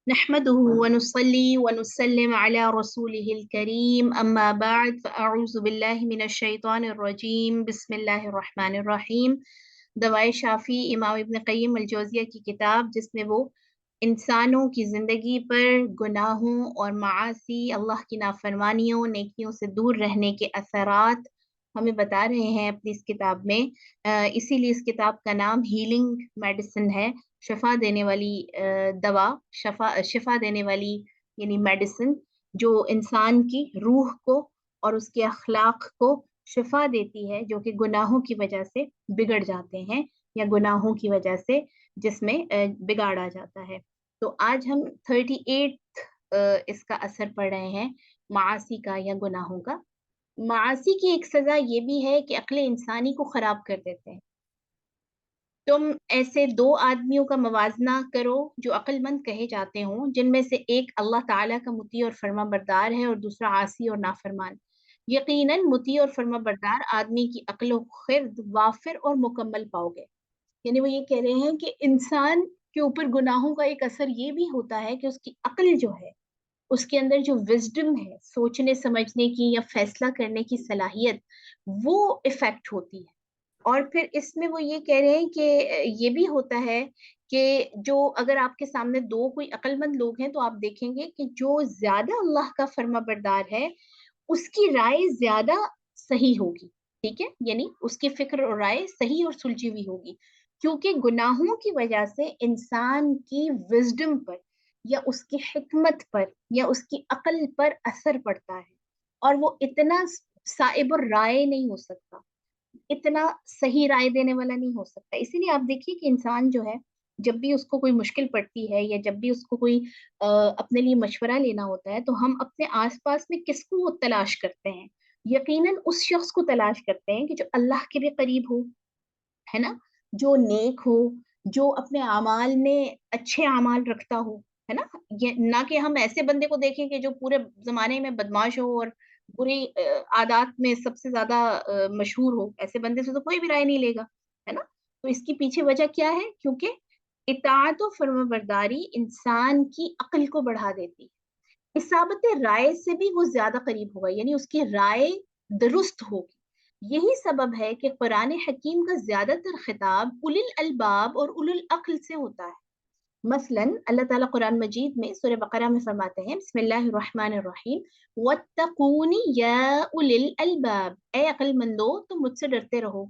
نحمده ونصلي ونسلم على رسوله الكريم أما بعد فأعوذ بالله من الشيطان الرجيم بسم الله الرحمن الرحیم۔ دوائے شافی امام ابن قیم الجوزیہ کی کتاب، جس میں وہ انسانوں کی زندگی پر گناہوں اور معاصی، اللہ کی نافرمانیوں، نیکیوں سے دور رہنے کے اثرات ہمیں بتا رہے ہیں اپنی اس کتاب میں۔ اسی لیے اس کتاب کا نام ہیلنگ میڈیسن ہے، شفا دینے والی دوا، شفا دینے والی یعنی میڈیسن، جو انسان کی روح کو اور اس کے اخلاق کو شفا دیتی ہے، جو کہ گناہوں کی وجہ سے بگڑ جاتے ہیں یا گناہوں کی وجہ سے جس میں بگاڑا جاتا ہے۔ تو آج ہم 38 اس کا اثر پڑھ رہے ہیں، معاصی کا یا گناہوں کا۔ معاصی کی ایک سزا یہ بھی ہے کہ عقل انسانی کو خراب کر دیتے ہیں۔ تم ایسے دو آدمیوں کا موازنہ کرو جو عقل مند کہے جاتے ہوں، جن میں سے ایک اللہ تعالیٰ کا مطیع اور فرما بردار ہے اور دوسرا عاصی اور نافرمان۔ یقیناً مطیع اور فرما بردار آدمی کی عقل و خرد وافر اور مکمل پاؤ گے۔ یعنی وہ یہ کہہ رہے ہیں کہ انسان کے اوپر گناہوں کا ایک اثر یہ بھی ہوتا ہے کہ اس کی عقل جو ہے، اس کے اندر جو وزڈم ہے، سوچنے سمجھنے کی یا فیصلہ کرنے کی صلاحیت، وہ افیکٹ ہوتی ہے۔ اور پھر اس میں وہ یہ کہہ رہے ہیں کہ یہ بھی ہوتا ہے کہ جو اگر آپ کے سامنے دو کوئی عقل مند لوگ ہیں تو آپ دیکھیں گے کہ جو زیادہ اللہ کا فرما بردار ہے اس کی رائے زیادہ صحیح ہوگی، ٹھیک ہے، یعنی اس کی فکر اور رائے صحیح اور سلجھی ہوئی ہوگی، کیونکہ گناہوں کی وجہ سے انسان کی وزڈم پر یا اس کی حکمت پر یا اس کی عقل پر اثر پڑتا ہے، اور وہ اتنا صائب الرائے نہیں ہو سکتا، اتنا صحیح رائے دینے والا نہیں ہو سکتا۔ اسی لیے آپ دیکھیے کہ انسان جو ہے، جب بھی اس کو کوئی مشکل پڑتی ہے یا جب بھی اس کو کوئی اپنے لیے مشورہ لینا ہوتا ہے، تو ہم اپنے آس پاس میں کس کو تلاش کرتے ہیں؟ یقیناً اس شخص کو تلاش کرتے ہیں کہ جو اللہ کے بھی قریب ہو، ہے نا، جو نیک ہو، جو اپنے اعمال میں اچھے اعمال رکھتا ہو، ہے نا۔ یہ نہ کہ ہم ایسے بندے کو دیکھیں کہ جو پورے زمانے میں بدماش ہو اور بری عادات میں سب سے زیادہ مشہور ہو، ایسے بندے سے تو کوئی بھی رائے نہیں لے گا، ہے نا۔ تو اس کی پیچھے وجہ کیا ہے؟ کیونکہ اطاعت و فرما برداری انسان کی عقل کو بڑھا دیتی ہے، اصابت رائے سے بھی وہ زیادہ قریب ہوگا، یعنی اس کی رائے درست ہوگی۔ یہی سبب ہے کہ قرآن حکیم کا زیادہ تر خطاب اولی الالباب اور اولو العقل سے ہوتا ہے۔ مثلاً اللہ تعالیٰ قرآن مجید میں سورہ بقرہ میں فرماتے ہیں، بسم اللہ الرحمن الرحیم، وَاتَّقُونِ يَا أُولِي الْأَلْبَابِ، اے عقل مندو تم مجھ سے ڈرتے رہو۔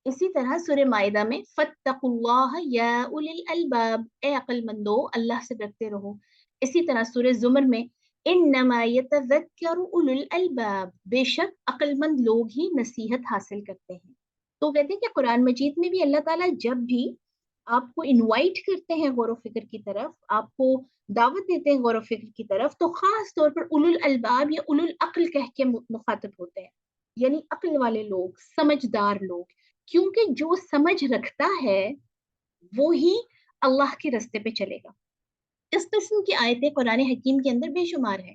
اسی طرح سورہ مائدہ میں فَاتَّقُوا اللَّهَ يَا أُولِي الْأَلْبَابِ، اے عقل مندو اللہ سے ڈرتے رہو۔ اسی طرح سورہ زمر میں انما يتذکر اولو الالباب، بے شک عقل مند لوگ ہی نصیحت حاصل کرتے ہیں۔ تو کہتے ہیں کہ قرآن مجید میں بھی اللہ تعالیٰ جب بھی آپ کو انوائٹ کرتے ہیں غور و فکر کی طرف، آپ کو دعوت دیتے ہیں غور و فکر کی طرف، تو خاص طور پر اولو الالباب یا اولو العقل کہہ کے مخاطب ہوتے ہیں، یعنی عقل والے لوگ، سمجھدار لوگ، کیونکہ جو سمجھ رکھتا ہے وہی اللہ کے رستے پہ چلے گا۔ اس قسم کی آیتیں قرآن حکیم کے اندر بے شمار ہیں۔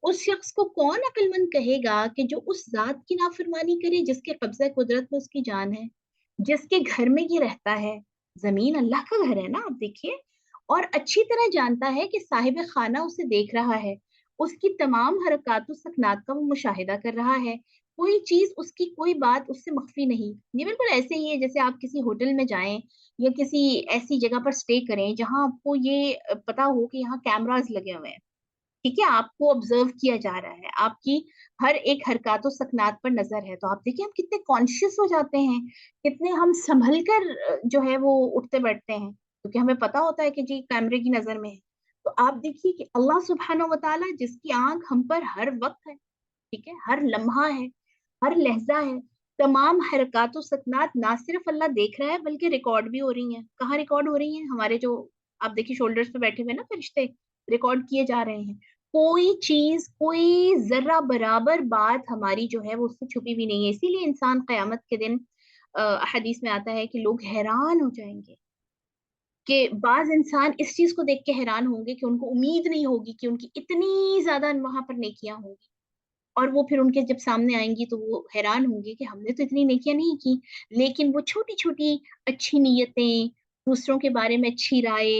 اس شخص کو کون عقل مند کہے گا کہ جو اس ذات کی نافرمانی کرے جس کے قبضہ قدرت میں اس کی جان ہے، جس کے گھر میں یہ رہتا ہے، زمین اللہ کا گھر ہے نا، آپ دیکھیے، اور اچھی طرح جانتا ہے کہ صاحب خانہ اسے دیکھ رہا ہے، اس کی تمام حرکات و سکنات کا وہ مشاہدہ کر رہا ہے، کوئی چیز اس کی، کوئی بات اس سے مخفی نہیں۔ یہ بالکل ایسے ہی ہے جیسے آپ کسی ہوٹل میں جائیں یا کسی ایسی جگہ پر سٹے کریں جہاں آپ کو یہ پتا ہو کہ یہاں کیمراز لگے ہوئے ہیں، ٹھیک ہے، آپ کو آبزرو کیا جا رہا ہے، آپ کی ہر ایک حرکات و سکنات پر نظر ہے، تو آپ دیکھیں ہم کتنے کانشیس ہو جاتے ہیں، کتنے ہم سنبھل کر جو ہے وہ اٹھتے بیٹھتے ہیں، کیونکہ ہمیں پتا ہوتا ہے کہ جی کیمرے کی نظر میں ہے۔ تو آپ دیکھیے کہ اللہ سبحانہ و تعالیٰ جس کی آنکھ ہم پر ہر وقت ہے، ٹھیک ہے، ہر لمحہ ہے، ہر لہجہ ہے، تمام حرکات و سکنات نہ صرف اللہ دیکھ رہا ہے بلکہ ریکارڈ بھی ہو رہی ہیں۔ کہاں ریکارڈ ہو رہی ہیں؟ ہمارے جو آپ دیکھیے شولڈرز پہ بیٹھے ہوئے نا فرشتے، ریکارڈ کیے جا رہے ہیں۔ کوئی چیز، کوئی ذرہ برابر بات ہماری جو ہے وہ اس سے چھپی بھی نہیں ہے۔ اسی لیے انسان قیامت کے دن حدیث میں آتا ہے کہ لوگ حیران ہو جائیں گے، کہ بعض انسان اس چیز کو دیکھ کے حیران ہوں گے کہ ان کو امید نہیں ہوگی کہ ان کی اتنی زیادہ وہاں پر نیکیاں ہوں گی، اور وہ پھر ان کے جب سامنے آئیں گی تو وہ حیران ہوں گے کہ ہم نے تو اتنی نیکیاں نہیں کی، لیکن وہ چھوٹی چھوٹی اچھی نیتیں، دوسروں کے بارے میں اچھی رائے،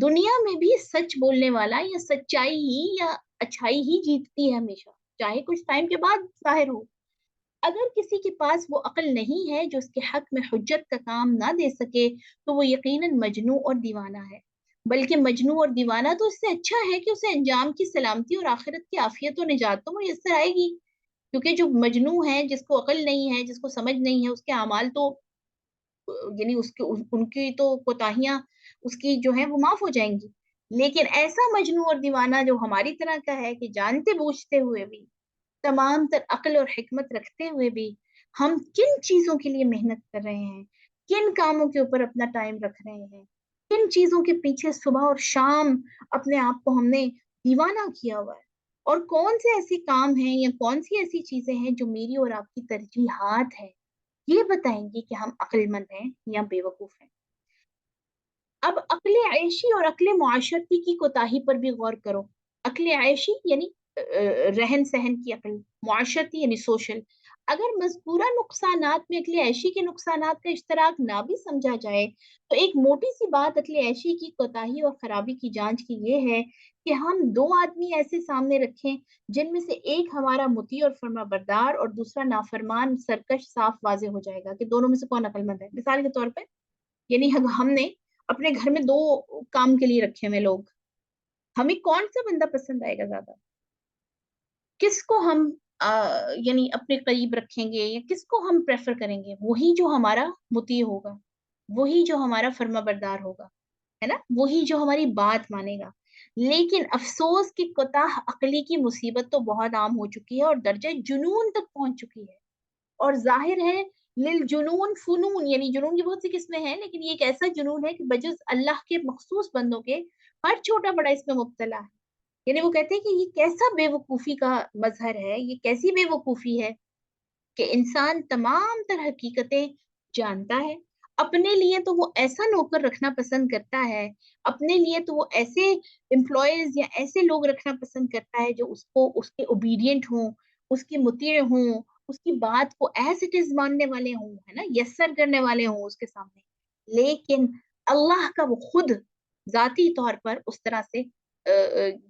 دنیا میں بھی سچ بولنے والا یا سچائی ہی یا اچھائی ہی جیتتی ہے ہمیشہ، چاہے کچھ ٹائم کے بعد ظاہر ہو۔ اگر کسی کے پاس وہ عقل نہیں ہے جو اس کے حق میں حجت کا کام نہ دے سکے تو وہ یقیناً مجنون اور دیوانہ ہے، بلکہ مجنون اور دیوانہ تو اس سے اچھا ہے کہ اسے انجام کی سلامتی اور آخرت کی عافیت و نجات تو میسر آئے گی، کیونکہ جو مجنون ہے، جس کو عقل نہیں ہے، جس کو سمجھ نہیں ہے، اس کے اعمال تو یعنی ان کی تو کوتاہیاں اس کی جو ہے وہ معاف ہو جائیں گی، لیکن ایسا مجنون اور دیوانہ جو ہماری طرح کا ہے کہ جانتے بوجھتے ہوئے بھی، تمام تر عقل اور حکمت رکھتے ہوئے بھی ہم کن چیزوں کے لیے محنت کر رہے ہیں، کن کاموں کے اوپر اپنا ٹائم رکھ رہے ہیں، کن چیزوں کے پیچھے صبح اور شام اپنے آپ کو ہم نے دیوانہ کیا ہوا ہے، اور کون سے ایسے کام ہیں یا کون سی ایسی چیزیں ہیں جو میری اور آپ کی ترجیحات ہیں، یہ بتائیں گے کہ ہم عقل مند ہیں یا بے وقوف ہیں۔ اب عقل عیشی اور عقل معاشرتی کی کوتاہی پر بھی غور کرو۔ عقل عیشی یعنی رہن سہن کی عقل، معاشرتی یعنی سوشل۔ اگر مذکورہ نقصانات میں عقل عیشی کے نقصانات کا اشتراک نہ بھی سمجھا جائے تو ایک موٹی سی بات عقل عیشی کی کوتاہی اور خرابی کی جانچ کی یہ ہے کہ ہم دو آدمی ایسے سامنے رکھیں جن میں سے ایک ہمارا مطیع اور فرما بردار اور دوسرا نافرمان سرکش، صاف واضح ہو جائے گا کہ دونوں میں سے کون عقل مند ہے۔ مثال کے طور پہ یعنی ہم نے اپنے گھر میں دو کام کے لیے رکھے ہوئے لوگ، ہمیں کون سا بندہ پسند آئے گا زیادہ، کس کو ہم یعنی اپنے قریب رکھیں گے یا کس کو ہم پریفر کریں گے؟ وہی جو ہمارا مطیع ہوگا، وہی جو ہمارا فرما بردار ہوگا، ہے نا، وہی جو ہماری بات مانے گا۔ لیکن افسوس کہ کوتاہ عقلی کی مصیبت تو بہت عام ہو چکی ہے اور درجہ جنون تک پہنچ چکی ہے، اور ظاہر ہے للجنون فنون، یعنی جنون کی بہت سی قسمیں ہیں لیکن یہ ایک ایسا جنون ہے کہ بجز اللہ کے مخصوص بندوں کے ہر چھوٹا بڑا اس میں مبتلا ہے۔ یعنی وہ کہتے ہیں کہ یہ کیسا بے وقوفی کا مظہر ہے، یہ کیسی بے وقوفی ہے کہ انسان تمام تر حقیقتیں جانتا ہے، اپنے لیے تو وہ ایسا نوکر رکھنا پسند کرتا ہے، اپنے لیے تو وہ ایسے امپلائیز یا ایسے لوگ رکھنا پسند کرتا ہے جو اس کو اس کے اوبیڈینٹ ہوں، اس کی مطیع ہوں، اس کی بات کو ایز اٹ از ماننے والے ہوں، ہے نا، یسر کرنے والے ہوں اس کے سامنے۔ لیکن اللہ کا وہ خود ذاتی طور پر اس طرح سے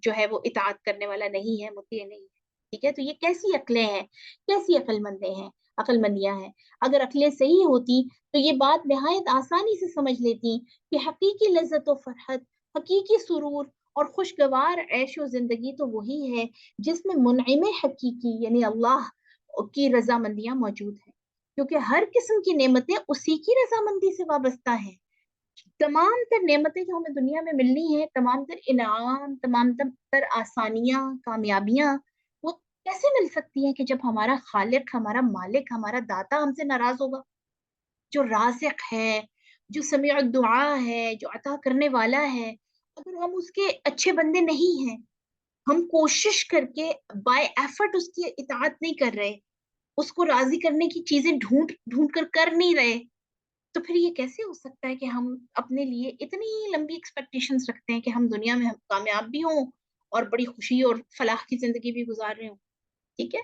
جو ہے وہ اطاعت کرنے والا نہیں ہے، مطیع نہیں ہے۔ ٹھیک ہے، تو یہ کیسی عقلیں ہیں، کیسی عقل مندیں ہیں، عقل مندیاں ہیں۔ اگر عقلیں صحیح ہوتی تو یہ بات نہایت آسانی سے سمجھ لیتی کہ حقیقی لذت و فرحت، حقیقی سرور اور خوشگوار عیش و زندگی تو وہی ہے جس میں منعم حقیقی یعنی اللہ کی رضامندیاں موجود ہیں، کیونکہ ہر قسم کی نعمتیں اسی کی رضامندی سے وابستہ ہیں۔ تمام تر نعمتیں جو ہمیں دنیا میں ملنی ہیں، تمام تر انعام، تمام تر آسانیاں، کامیابیاں، وہ کیسے مل سکتی ہیں کہ جب ہمارا خالق، ہمارا مالک، ہمارا داتا ہم سے ناراض ہوگا؟ جو رازق ہے، جو سمیع الدعا ہے، جو عطا کرنے والا ہے، اگر ہم اس کے اچھے بندے نہیں ہیں، ہم کوشش کر کے بائی ایفرٹ اس کی اطاعت نہیں کر رہے، اس کو راضی کرنے کی چیزیں ڈھونڈ ڈھونڈ کر نہیں رہے، تو پھر یہ کیسے ہو سکتا ہے کہ ہم اپنے لیے اتنی لمبی ایکسپیکٹیشنز رکھتے ہیں کہ ہم دنیا میں کامیاب بھی ہوں اور بڑی خوشی اور فلاح کی زندگی بھی گزار رہے ہوں؟ ٹھیک ہے،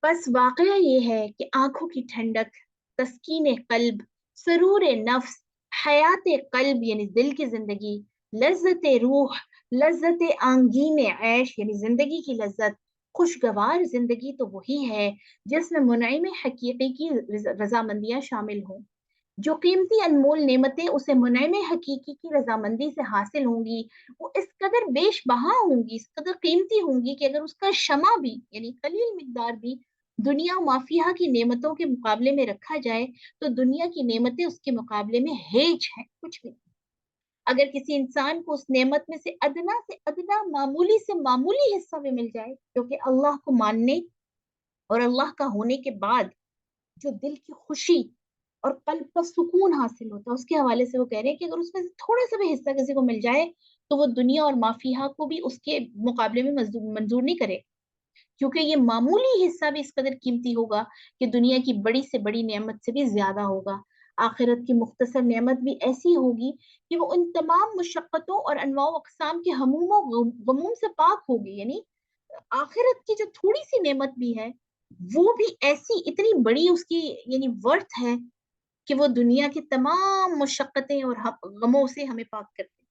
بس واقعہ یہ ہے کہ آنکھوں کی ٹھنڈک، تسکین قلب، سرور نفس، حیات قلب یعنی دل کی زندگی، لذت روح، لذت آنگین عیش یعنی زندگی کی لذت، خوشگوار زندگی تو وہی ہے جس میں منعم حقیقی کی رضامندیاں شامل ہوں۔ جو قیمتی انمول نعمتیں اسے منعم حقیقی کی رضامندی سے حاصل ہوں گی وہ اس قدر بیش بہا ہوں گی، اس قدر قیمتی ہوں گی کہ اگر اس کا شمع بھی یعنی قلیل مقدار بھی دنیا مافیہ کی نعمتوں کے مقابلے میں رکھا جائے تو دنیا کی نعمتیں اس کے مقابلے میں ہیج ہیں، کچھ بھی نہیں۔ اگر کسی انسان کو اس نعمت میں سے ادنا معمولی سے معمولی حصہ بھی مل جائے جو کہ اللہ کو ماننے اور اللہ کا ہونے کے بعد جو دل کی خوشی اور قلب کا سکون حاصل ہوتا ہے، اس کے حوالے سے وہ کہہ رہے ہیں کہ اگر اس میں سے تھوڑا سا بھی حصہ کسی کو مل جائے تو وہ دنیا اور مافیہا کو بھی اس کے مقابلے میں منظور نہیں کرے، کیونکہ یہ معمولی حصہ بھی اس قدر قیمتی ہوگا کہ دنیا کی بڑی سے بڑی نعمت سے بھی زیادہ ہوگا۔ آخرت کی مختصر نعمت بھی ایسی ہوگی کہ وہ ان تمام مشقتوں اور انواع و اقسام کے ہموم و غموم سے پاک ہوگی، یعنی آخرت کی جو تھوڑی سی نعمت بھی ہے وہ بھی ایسی اتنی بڑی اس کی یعنی ورتھ ہے کہ وہ دنیا کی تمام مشقتیں اور غموں سے ہمیں پاک کرتے ہیں۔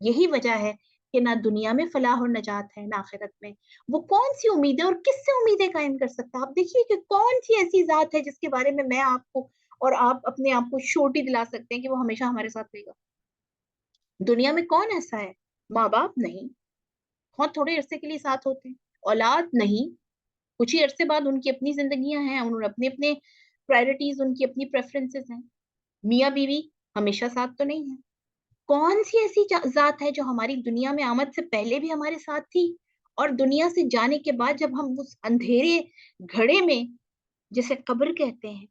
یہی وجہ ہے کہ نہ دنیا میں فلاح اور نجات ہے نہ آخرت میں. وہ کون سی امید ہے اور کس سے امیدیں قائم کر سکتا ہے؟ آپ دیکھیے کہ کون سی ایسی ذات ہے جس کے بارے میں آپ کو اور آپ اپنے آپ کو شورٹی دلا سکتے ہیں کہ وہ ہمیشہ ہمارے ساتھ رہے گا. دنیا میں کون ایسا ہے؟ ماں باپ نہیں، بہت تھوڑے عرصے کے لیے ساتھ ہوتے ہیں. اولاد نہیں، کچھ ہی عرصے بعد ان کی اپنی زندگیاں ہیں، انہوں نے اپنے اپنے پرائرٹیز، ان کی اپنی پریفرنسز ہیں. میاں بیوی ہمیشہ ساتھ تو نہیں ہے. کون سی ایسی ذات ہے جو ہماری دنیا میں آمد سے پہلے بھی ہمارے ساتھ تھی اور دنیا سے جانے کے بعد جب ہم اس اندھیرے گھڑے میں جسے قبر کہتے ہیں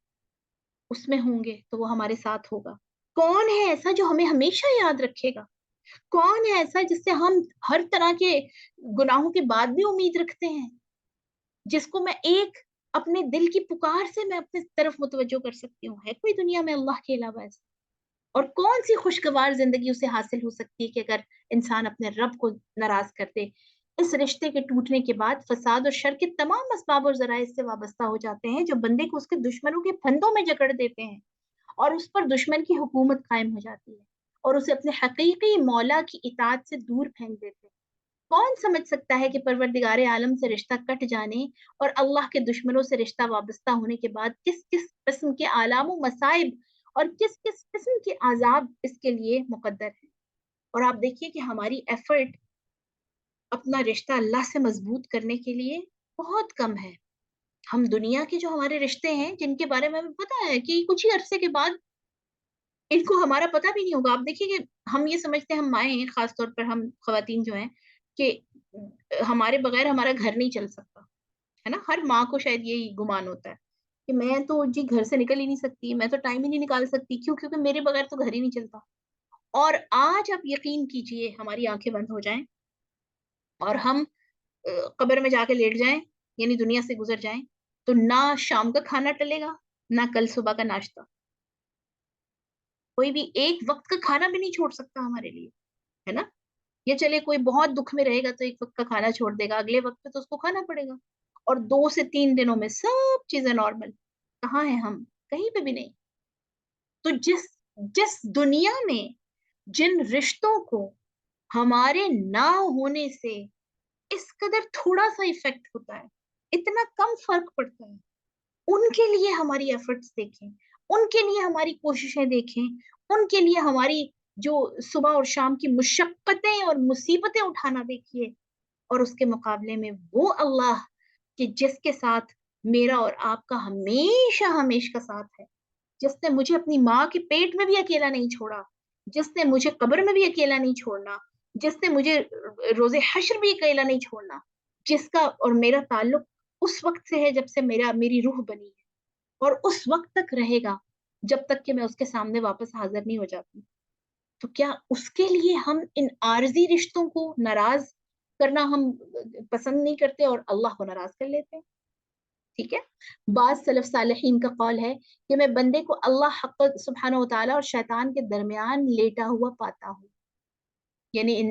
اس میں ہوں گے تو وہ ہمارے ساتھ ہوگا؟ کون ہے ایسا جو ہمیں ہمیشہ یاد رکھے گا؟ کون ہے ایسا جس سے ہم ہر طرح کے گناہوں کے بعد بھی امید رکھتے ہیں، جس کو میں ایک اپنے دل کی پکار سے میں اپنے طرف متوجہ کر سکتی ہوں؟ ہے کوئی دنیا میں اللہ کے علاوہ ایسا؟ اور کون سی خوشگوار زندگی اسے حاصل ہو سکتی ہے کہ اگر انسان اپنے رب کو ناراض کر دے؟ اس رشتے کے ٹوٹنے کے بعد فساد اور شر کے تمام اسباب اور ذرائع سے وابستہ ہو جاتے ہیں جو بندے کو اس کے دشمنوں کے پھندوں میں جکڑ دیتے ہیں اور اس پر دشمن کی حکومت قائم ہو جاتی ہے اور اسے اپنے حقیقی مولا کی اطاعت سے دور پھینک دیتے ہیں. کون سمجھ سکتا ہے کہ پروردگار عالم سے رشتہ کٹ جانے اور اللہ کے دشمنوں سے رشتہ وابستہ ہونے کے بعد کس کس قسم کے آلام و مصائب اور کس کس قسم کے عذاب اس کے لیے مقدر ہے؟ اور آپ دیکھیے کہ ہماری ایفرٹ اپنا رشتہ اللہ سے مضبوط کرنے کے لیے بہت کم ہے. ہم دنیا کے جو ہمارے رشتے ہیں جن کے بارے میں ہمیں پتا ہے کہ کچھ ہی عرصے کے بعد ان کو ہمارا پتہ بھی نہیں ہوگا. آپ دیکھیے کہ ہم یہ سمجھتے ہیں، ہم مائیں ہیں خاص طور پر، ہم خواتین جو ہیں، کہ ہمارے بغیر ہمارا گھر نہیں چل سکتا ہے نا. ہر ماں کو شاید یہی گمان ہوتا ہے کہ میں تو جی گھر سے نکل ہی نہیں سکتی، میں تو ٹائم ہی نہیں نکال سکتی، کیوں؟ کیونکہ میرے بغیر تو گھر ہی نہیں چلتا. اور آج آپ یقین کیجئے ہماری آنکھیں بند ہو جائیں اور ہم قبر میں جا کے لیٹ جائیں، یعنی دنیا سے گزر جائیں، تو نہ شام کا کھانا ٹلے گا نہ کل صبح کا ناشتہ. کوئی بھی ایک وقت کا کھانا بھی نہیں چھوڑ سکتا ہمارے لیے، ہے نا. یہ چلے کوئی بہت دکھ میں رہے گا تو ایک وقت کا کھانا چھوڑ دے گا، اگلے وقت پہ تو اس کو کھانا پڑے گا. اور 2 سے 3 دنوں میں سب چیزیں نارمل. کہاں ہیں ہم؟ کہیں پہ بھی نہیں. تو جس جس دنیا میں جن رشتوں کو ہمارے نہ ہونے سے اس قدر تھوڑا سا ایفیکٹ ہوتا ہے، اتنا کم فرق پڑتا ہے، ان کے لیے ہماری ایفرٹس دیکھیں، ان کے لیے ہماری کوششیں دیکھیں، ان کے لیے ہماری جو صبح اور شام کی مشقتیں اور مصیبتیں اٹھانا دیکھیے. اور اس کے مقابلے میں وہ اللہ کہ جس کے ساتھ میرا اور آپ کا ہمیشہ ہمیشہ کا ساتھ ہے، جس نے مجھے اپنی ماں کے پیٹ میں بھی اکیلا نہیں چھوڑا، جس نے مجھے قبر میں بھی اکیلا نہیں چھوڑنا، جس نے مجھے روز حشر بھی اکیلا نہیں چھوڑنا، جس کا اور میرا تعلق اس وقت سے ہے جب سے میری روح بنی ہے اور اس وقت تک رہے گا جب تک کہ میں اس کے سامنے واپس حاضر نہیں ہو جاتی. تو کیا اس کے لیے ہم ان عارضی رشتوں کو ناراض کرنا ہم پسند نہیں کرتے اور اللہ کو ناراض کر لیتے ہیں؟ ٹھیک ہے. بعض سلف صالحین کا قول ہے کہ میں بندے کو اللہ حق سبحانہ و تعالیٰ اور شیطان کے درمیان لیٹا ہوا پاتا ہوں. یعنی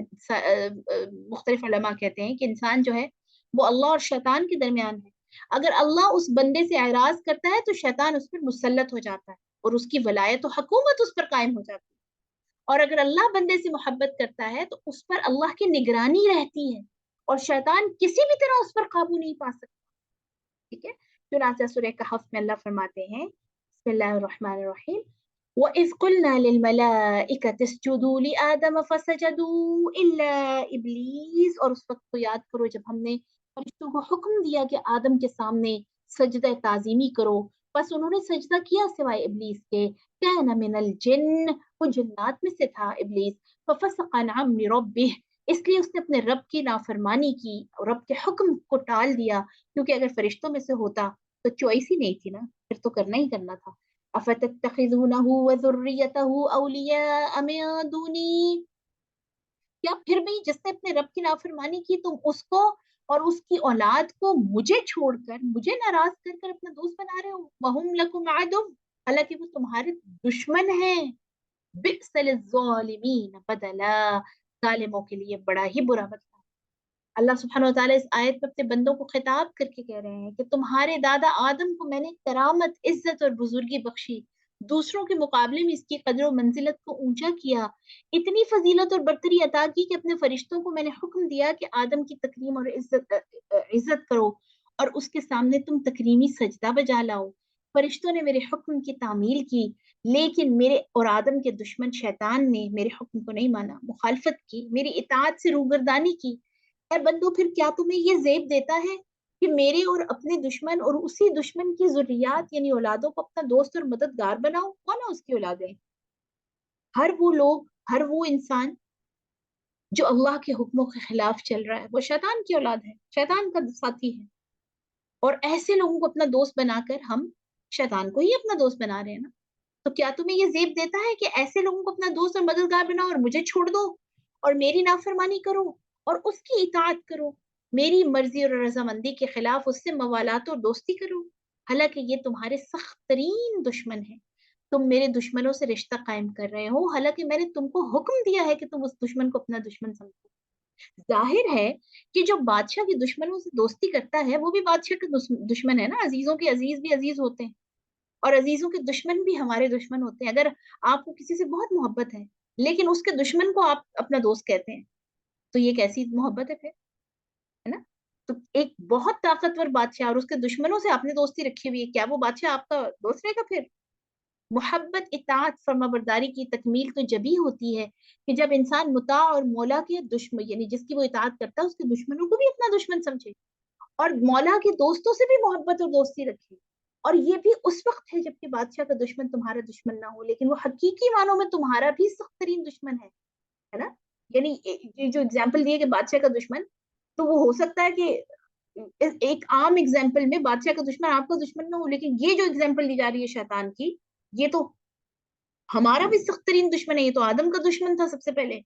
مختلف علماء کہتے ہیں کہ انسان جو ہے وہ اللہ اور شیطان کے درمیان ہے. اگر اللہ اس بندے سے اعراض کرتا ہے تو شیطان اس پر مسلط ہو جاتا ہے اور اس کی ولایت و حکومت اس پر قائم ہو جاتی ہے. اور اگر اللہ بندے سے محبت کرتا ہے تو اس پر اللہ کی نگرانی رہتی ہے اور شیطان کسی بھی طرح اس پر قابو نہیں پا سکتا. ٹھیک ہے. چنانچہ سورہ کہف میں اللہ فرماتے ہیں، بسم اللہ الرحمن الرحیم، وَإِذْ قُلْنَا لِلْمَلَائِكَةِ اسْجُدُوا لِآدَمَ فَسَجَدُوا إِلَّا إِبْلِيسَ، اور اس وقت کو یاد کرو جب ہم نے فرشتوں کو حکم دیا کہ آدم کے سامنے سجدہ تعظیمی کرو، بس انہوں نے سجدہ کیا سوائے ابلیس کے. كَانَ مِنَ الْجِنِّ، وہ جنات میں سے تھا ابلیس. فَفَسَقَ عَنْ أَمْرِ رَبِّهِ، اس لیے اس نے اپنے رب کی نافرمانی کی اور رب کے حکم کو ٹال دیا، کیونکہ اگر فرشتوں میں سے ہوتا تو چوائس ہی نہیں تھی نا، پھر تو کرنا ہی کرنا تھا. افتتخذونه وذريته اولیاء من دونی، کیا پھر بھی جس نے اپنے رب کی نافرمانی کی تم اس کو اور اس کی اولاد کو مجھے چھوڑ کر، مجھے ناراض کر کر اپنا دوست بنا رہے ہو. وہم لکم عدو، حالانکہ وہ تمہارے دشمن ہیں. بئس للظالمین بدلا، ظالموں کے لیے بڑا ہی برا بدلہ. اللہ سبحانہ و تعالیٰ اس آیت میں اپنے بندوں کو خطاب کر کے کہہ رہے ہیں کہ تمہارے دادا آدم کو میں نے کرامت، عزت اور بزرگی بخشی، دوسروں کے مقابلے میں اس کی قدر و منزلت کو اونچا کیا، اتنی فضیلت اور برتری عطا کی کہ اپنے فرشتوں کو میں نے حکم دیا کہ آدم کی تکریم اور عزت کرو اور اس کے سامنے تم تکریمی سجدہ بجا لاؤ۔ فرشتوں نے میرے حکم کی تعمیل کی، لیکن میرے اور آدم کے دشمن شیطان نے میرے حکم کو نہیں مانا، مخالفت کی، میری اطاعت سے روگردانی کی۔ اے بندو، پھر کیا تمہیں یہ زیب دیتا ہے کہ میرے اور اپنے دشمن اور اسی دشمن کی ذریات یعنی اولادوں کو اپنا دوست اور مددگار بناؤ؟ کون ہے اس کی اولادیں؟ ہر وہ لوگ، ہر وہ انسان جو اللہ کے حکموں کے خلاف چل رہا ہے وہ شیطان کی اولاد ہے، شیطان کا ساتھی ہے۔ اور ایسے لوگوں کو اپنا دوست بنا کر ہم شیطان کو ہی اپنا دوست بنا رہے ہیں نا۔ تو کیا تمہیں یہ زیب دیتا ہے کہ ایسے لوگوں کو اپنا دوست اور مددگار بناؤ اور مجھے چھوڑ دو اور میری نافرمانی کرو اور اس کی اطاعت کرو، میری مرضی اور رضامندی کے خلاف اس سے موالات اور دوستی کرو، حالانکہ یہ تمہارے سخت ترین دشمن ہیں۔ تم میرے دشمنوں سے رشتہ قائم کر رہے ہو، حالانکہ میں نے تم کو حکم دیا ہے کہ تم اس دشمن کو اپنا دشمن سمجھو۔ ظاہر ہے کہ جو بادشاہ کے دشمنوں سے دوستی کرتا ہے وہ بھی بادشاہ کے دشمن ہے نا، عزیزوں کے عزیز بھی عزیز ہوتے ہیں اور عزیزوں کے دشمن بھی ہمارے دشمن ہوتے ہیں۔ اگر آپ کو کسی سے بہت محبت ہے لیکن اس کے دشمن کو آپ اپنا دوست کہتے ہیں تو یہ کیسی محبت ہے پھر، ہے نا؟ تو ایک بہت طاقتور بادشاہ اور اس کے دشمنوں سے آپ نے دوستی رکھی ہوئی ہے، کیا وہ بادشاہ آپ کا دوست رہے گا پھر؟ محبت، اطاعت، فرما برداری کی تکمیل تو جبھی ہوتی ہے کہ جب انسان مطاع اور مولا کے دشمن یعنی جس کی وہ اطاعت کرتا ہے اس کے دشمنوں کو بھی اپنا دشمن سمجھے اور مولا کے دوستوں سے بھی محبت اور دوستی رکھے۔ اور یہ بھی اس وقت ہے جبکہ بادشاہ کا دشمن تمہارا دشمن نہ ہو، لیکن وہ حقیقی معنوں میں تمہارا بھی سخت ترین دشمن ہے نا؟ یعنی یہ جو اگزامپل دیے کہ بادشاہ کا دشمن، تو وہ ہو سکتا ہے کہ ایک عام اگزامپل میں بادشاہ کا دشمن آپ کا دشمن نہ ہو، لیکن یہ جو اگزامپل دی جا رہی ہے شیطان کی، یہ تو ہمارا بھی سخت ترین دشمن ہے، یہ تو آدم کا دشمن تھا سب سے پہلے،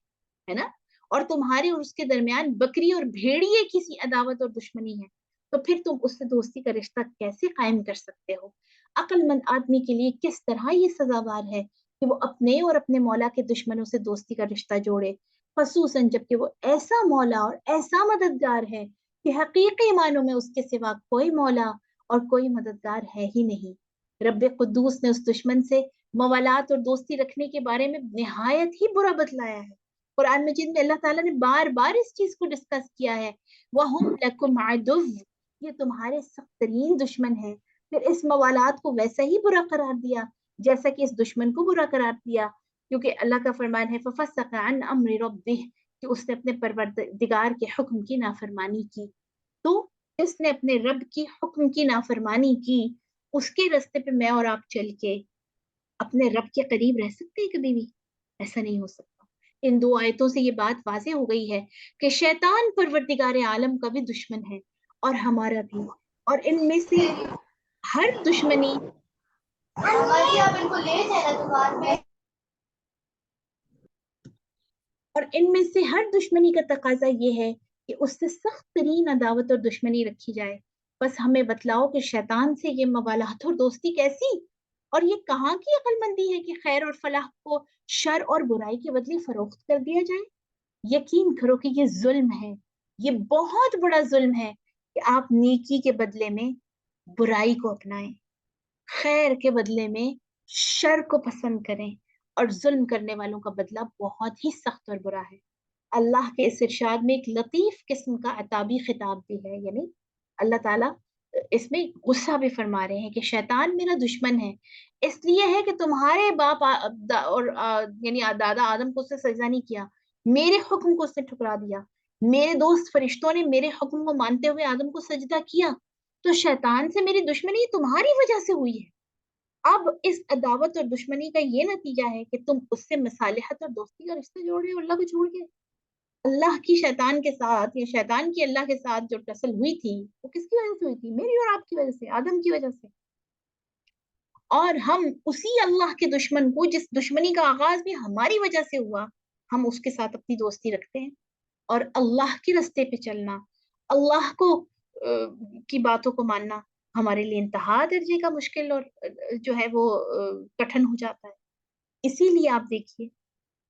ہے نا؟ اور تمہارے اور اس کے درمیان بکری اور بھیڑیے کی سی عداوت اور دشمنی ہے، تو پھر تم اس سے دوستی کا رشتہ کیسے قائم کر سکتے ہو؟ عقل مند آدمی کے لیے کس طرح یہ سزاوار ہے کہ وہ اپنے اور اپنے مولا کے دشمنوں سے دوستی کا رشتہ جوڑے، خصوصاً جبکہ وہ ایسا مولا اور ایسا مددگار ہے کہ حقیقی معنوں میں اس کے سوا کوئی مولا اور کوئی مددگار ہے ہی نہیں۔ رب قدوس نے اس دشمن سے موالات اور دوستی رکھنے کے بارے میں نہایت ہی برا بتلایا ہے۔ قرآن مجید میں اللہ تعالیٰ نے بار بار اس چیز کو ڈسکس کیا ہے، وَهُمْ لَكُمْ عَدُوٌّ، یہ تمہارے سخت ترین دشمن ہیں۔ پھر اس موالات کو ویسا ہی برا قرار دیا جیسا کہ اس دشمن کو برا قرار دیا، کیونکہ اللہ کا فرمان ہے فَفَسَقَ عَنْ أَمْرِ رَبِّهِ کہ اس نے اپنے پروردگار کے حکم کی نافرمانی کی۔ تو جس نے اپنے رب کی حکم کی نافرمانی کی، اس کے راستے پہ میں اور آپ چل کے اپنے رب کے قریب رہ سکتے ہیں کبھی بھی؟ ایسا نہیں ہو سکتا۔ ان دو آیتوں سے یہ بات واضح ہو گئی ہے کہ شیطان پروردگار عالم کا بھی دشمن ہے اور ہمارا بھی، اور ان میں سے ہر دشمنی اور ان میں سے ہر دشمنی کا تقاضا یہ ہے کہ اس سے سخت ترین عداوت اور دشمنی رکھی جائے۔ بس ہمیں بتلاؤ کہ شیطان سے یہ موالات اور دوستی کیسی، اور یہ کہاں کی عقل مندی ہے کہ خیر اور فلاح کو شر اور برائی کے بدلے فروخت کر دیا جائے؟ یقین کرو کہ یہ ظلم ہے، یہ بہت بڑا ظلم ہے کہ آپ نیکی کے بدلے میں برائی کو اپنائیں، خیر کے بدلے میں شر کو پسند کریں، اور ظلم کرنے والوں کا بدلہ بہت ہی سخت اور برا ہے۔ اللہ کے اس ارشاد میں ایک لطیف قسم کا عتابی خطاب بھی ہے، یعنی اللہ تعالیٰ اس میں غصہ بھی فرما رہے ہیں کہ شیطان میرا دشمن ہے، اس لیے ہے کہ تمہارے باپ اور یعنی دادا آدم کو اس نے سجدہ نہیں کیا، میرے حکم کو اس نے ٹھکرا دیا، میرے دوست فرشتوں نے میرے حکم کو مانتے ہوئے آدم کو سجدہ کیا، تو شیطان سے میری دشمنی تمہاری وجہ سے ہوئی ہے۔ اب اس عداوت اور دشمنی کا یہ نتیجہ ہے کہ تم اس سے مصالحت اور دوستی کا رشتہ جوڑ رہے ہو اللہ کو چھوڑ کے۔ اللہ کی شیطان کے ساتھ یا شیطان کی اللہ کے ساتھ جو ٹسل ہوئی تھی وہ کس کی وجہ سے ہوئی تھی؟ میری اور آپ کی وجہ سے، آدم کی وجہ سے۔ اور ہم اسی اللہ کے دشمن کو جس دشمنی کا آغاز بھی ہماری وجہ سے ہوا، ہم اس کے ساتھ اپنی دوستی رکھتے ہیں، اور اللہ کے راستے پہ چلنا، اللہ کو کی باتوں کو ماننا ہمارے لیے انتہا درجے کا مشکل اور جو ہے وہ کٹھن ہو جاتا ہے۔ اسی لیے آپ دیکھیے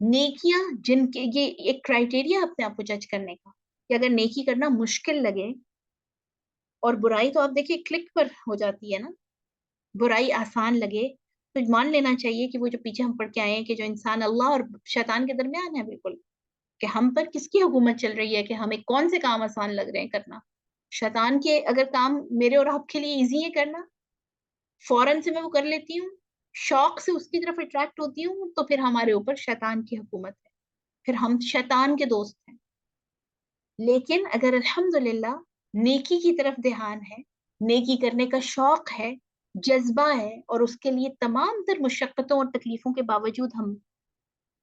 نیکیاں جن کے یہ ایک کرائٹیریا اپنے آپ کو جج کرنے کا کہ اگر نیکی کرنا مشکل لگے اور برائی تو آپ دیکھیے کلک پر ہو جاتی ہے نا، برائی آسان لگے تو مان لینا چاہیے کہ وہ جو پیچھے ہم پڑھ کے آئے ہیں کہ جو انسان اللہ اور شیطان کے درمیان ہے بالکل، کہ ہم پر کس کی حکومت چل رہی ہے کہ ہمیں کون سے کام آسان لگ رہے ہیں کرنا. شیطان کے اگر کام میرے اور آپ کے لیے ایزی ہے کرنا، فوراً سے میں وہ کر لیتی ہوں، شوق سے اس کی طرف اٹریکٹ ہوتی ہوں، تو پھر ہمارے اوپر شیطان کی حکومت ہے، پھر ہم شیطان کے دوست ہیں. لیکن اگر الحمدللہ نیکی کی طرف دھیان ہے، نیکی کرنے کا شوق ہے، جذبہ ہے، اور اس کے لیے تمام تر مشقتوں اور تکلیفوں کے باوجود ہم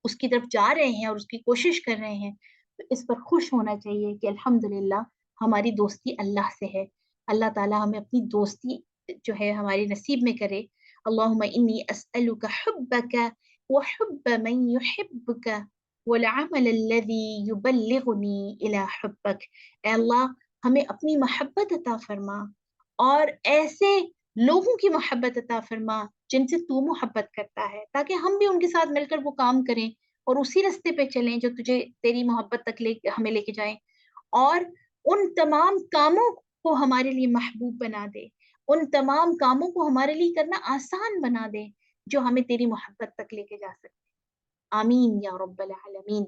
اس کی طرف جا رہے ہیں اور اس کی کوشش کر رہے ہیں، تو اس پر خوش ہونا چاہیے کہ الحمدللہ ہماری دوستی اللہ سے ہے. اللہ تعالیٰ ہمیں اپنی دوستی جو ہے ہمارے نصیب میں کرے. اللہم انی اسألک حبک وحب من یحبک والعمل الذي يبلغنی الی حبک. اے اللہ ہمیں اپنی محبت عطا فرما اور ایسے لوگوں کی محبت عطا فرما جن سے تو محبت کرتا ہے، تاکہ ہم بھی ان کے ساتھ مل کر وہ کام کریں اور اسی رستے پہ چلیں جو تجھے تیری محبت تک ہمیں لے کے جائیں، اور ان تمام کاموں کو ہمارے لیے محبوب بنا دے، ان تمام کاموں کو ہمارے لیے کرنا آسان بنا دے جو ہمیں تیری محبت تک لے کے جا سکتے. آمین یا رب العالمین.